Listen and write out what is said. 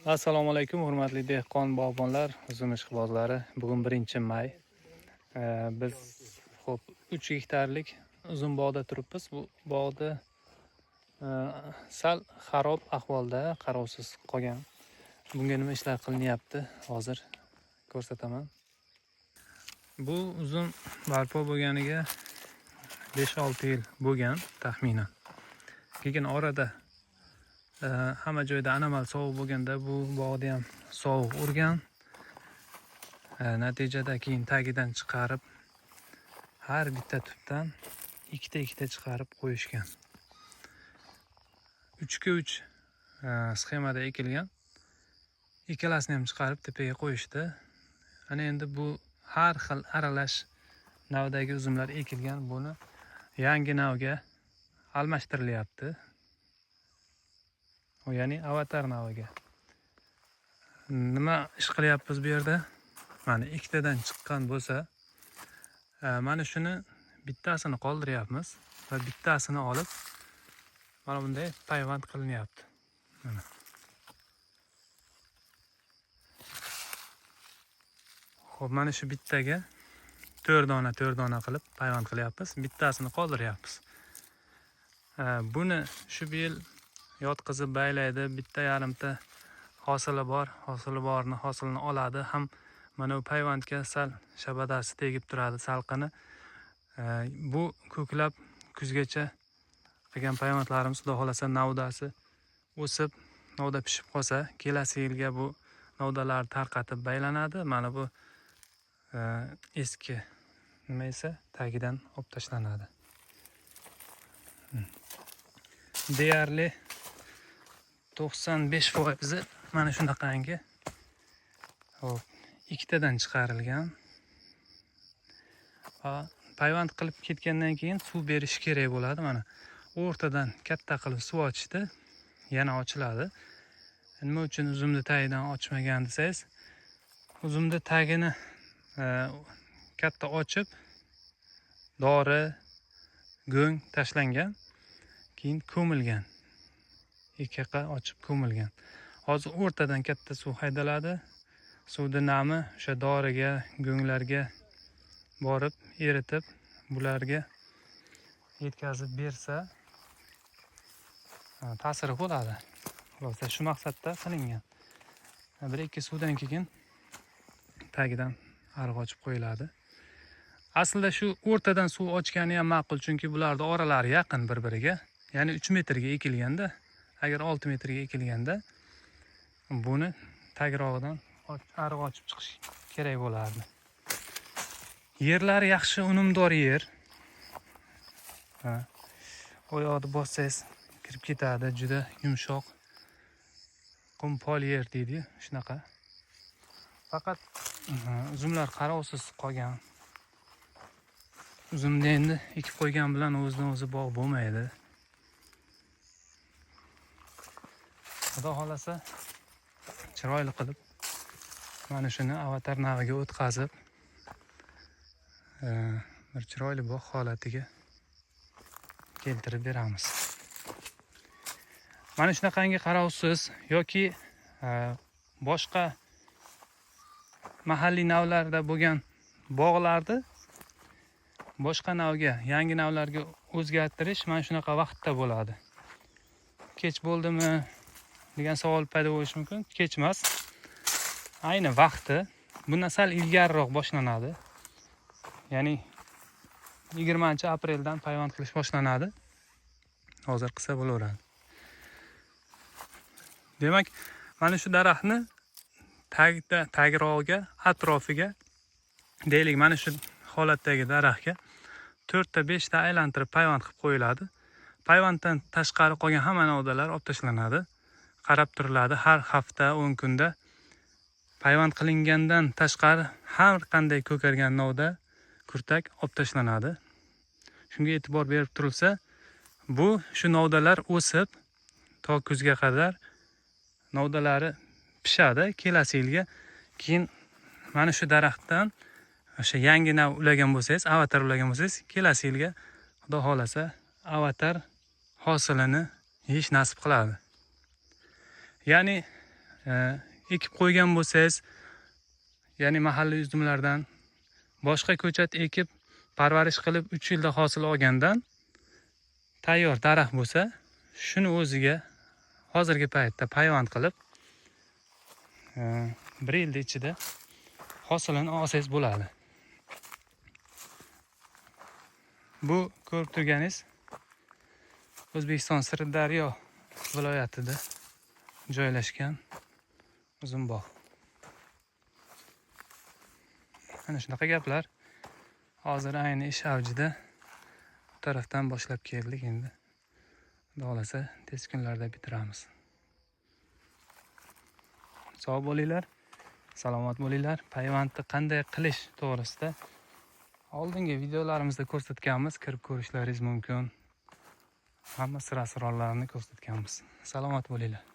Assalomu alaykum, hurmatli dehqon bog'bonlar, uzum ishqibozlari. Bugun 1-may. Biz 3 gektarlik uzum bog'da turibmiz. Bu bog'da sal xarob ahvolda, qarovsiz qolgan. Bunga nima ishlar qilinyapti, hozir ko'rsataman. Bu uzum barpo bo'lganiga 5-6 yil bo'lgan taxminan. Lekin orada hamma joyda anomal sovuq bo'lganda bu bog'da ham sovuq urgan. Natijada keyin tagidan chiqarib har bitta tubdan ikkita chiqarib qo'yishgan. 3-3 sxemada ekilgan. Ikkalasini ham chiqarib tepaga qo'yishdi. Ana endi bu har xil aralash navdagi uzumlar ekilgan. Buni yangi navga almashtirilyapti. Ya'ni avatar naviga. Nima ish qilyapmiz bu yerda? Mana ikkitadan chiqqan bo'lsa, mana shuni bittasini qoldiryapmiz va bittasini olib mana bunday payvand qilinyapti. Mana. Xo'p, mana shu bittaga 4 dona qilib payvand qilyapmiz, bittasini qoldiryapmiz. Buni shu yil yotqizib baylaydi, bitta yarimta hosili bor, hosilini oladi ham. Mana bu payvandga sal shabadasi tegib turadi, salqini. Bu ko'klab kuzgacha qilgan payvandlarimiz xudo xolasa navdasi o'sib, navda pishib qolsa, kelasi yilga bu navdalar tarqatib baylanadi. Mana bu eski nima esa tagidan olib tashlanadi. Deyarli 95% mana shunaqangi. Hop, ikkitadan chiqarilgan. Va payvand qilib ketgandan keyin suv berish kerak bo'ladi. Mana o'rtadan katta qilib suv ochdi, yana ochiladi. Nima uchun uzumni tagidan ochmagan desangiz, uzumni tagini katta ochib dori, go'ng tashlangan, keyin ko'milgan. Ikkiqa ochib ko'milgan. Hozir o'rtadan katta suv haydaladi. Suvni nami o'sha doriga, go'nglarga borib eritib, bularga yetkazib bersa ta'siri bo'ladi. Xulosa shu maqsadda qilingan. 1-2 suvdan keyin tagidan ariq ochib qo'yiladi. Aslida shu o'rtadan suv ochgani ham ma'qul, chunki bularning oralari yaqin bir-biriga. Ya'ni 3 metrga ekilganda, agar 6 metrga ekilganda buni tagrog'idan ariq ochib chiqish kerak bo'lardi. Yerlari yaxshi, unumdor yer. Oyoqni bossangiz kirib ketadi, juda yumshoq. Qum-pol yer deydi, shunaqa. Faqat uzumlar qarovsiz qolgan. Uzumni endi ekib qo'ygan bilan o'zidan-o'zi bog' bo'lmaydi. Xudo xolasa chiroyli qilib mana shuni avatar naviga o'tkazib bir chiroyli bog' holatiga keltirib beramiz. Mana shunaqangi qarovsiz yoki boshqa mahalliy navlarda bo'lgan bog'larni boshqa navga, yangi navlarga o'zgartirish mana shunaqa vaqtda bo'ladi. Kech bo'ldimi degan savol paydo bo'lishi mumkin. Kech emas. Ayni vaqti bundan sal ilgariroq boshlanadi. Ya'ni 20-apreldan payvand qilish boshlanadi. Hozir qilsa bo'laveradi. Demak, mana shu daraxtni tagrog'iga, atrofiga, deylik mana shu holatdagi daraxtga 4-5 ta aylantirib payvand qilib qo'yiladi. Payvanddan tashqari qolgan hamma navdalar olib tashlanadi. Qarab turiladi har hafta 10 kunda. Payvand qilingandan tashqari har qanday ko'kargan navda kurtak olib tashlanadi. Shunga e'tibor berib turilsa, bu shu navdalar o'sib to kuzga qadar navdalari pishadi. Kelasi yilga keyin mana shu daraxtdan o'sha yangi nav ulagan bo'lsangiz, avatar ulagan bo'lsangiz, kelasi yilga xudo xolasa avatar hosilini yeyish nasib qiladi. Ya'ni ekib qo'ygan bo'lsangiz, ya'ni mahalliy uzumlardan boshqa ko'chat ekib parvarish qilib 3 yilda hosil olgandan tayyor daraxt bo'lsa, shuni o'ziga hozirgi paytda payvand qilib 1 yilda ichida hosilini olsangiz bo'ladi. Bu ko'rib turganingiz O'zbekiston Sirdaryo viloyatida joylashgan uzum bog'. Mana shunaqa gaplar. Hozir ayni ish avjida. Bu tarafdan boshlab keldik endi. Xudo xolasa tez kunlarda bitiramiz. Sog' bo'linglar, salomat bo'linglar. Payvandni qanday qilish to'g'risida oldingi videolarimizda ko'rsatganmiz, kirib ko'rishlaringiz mumkin. Hamma sir-asrorlarini ko'rsatganmiz. Salomat bo'linglar.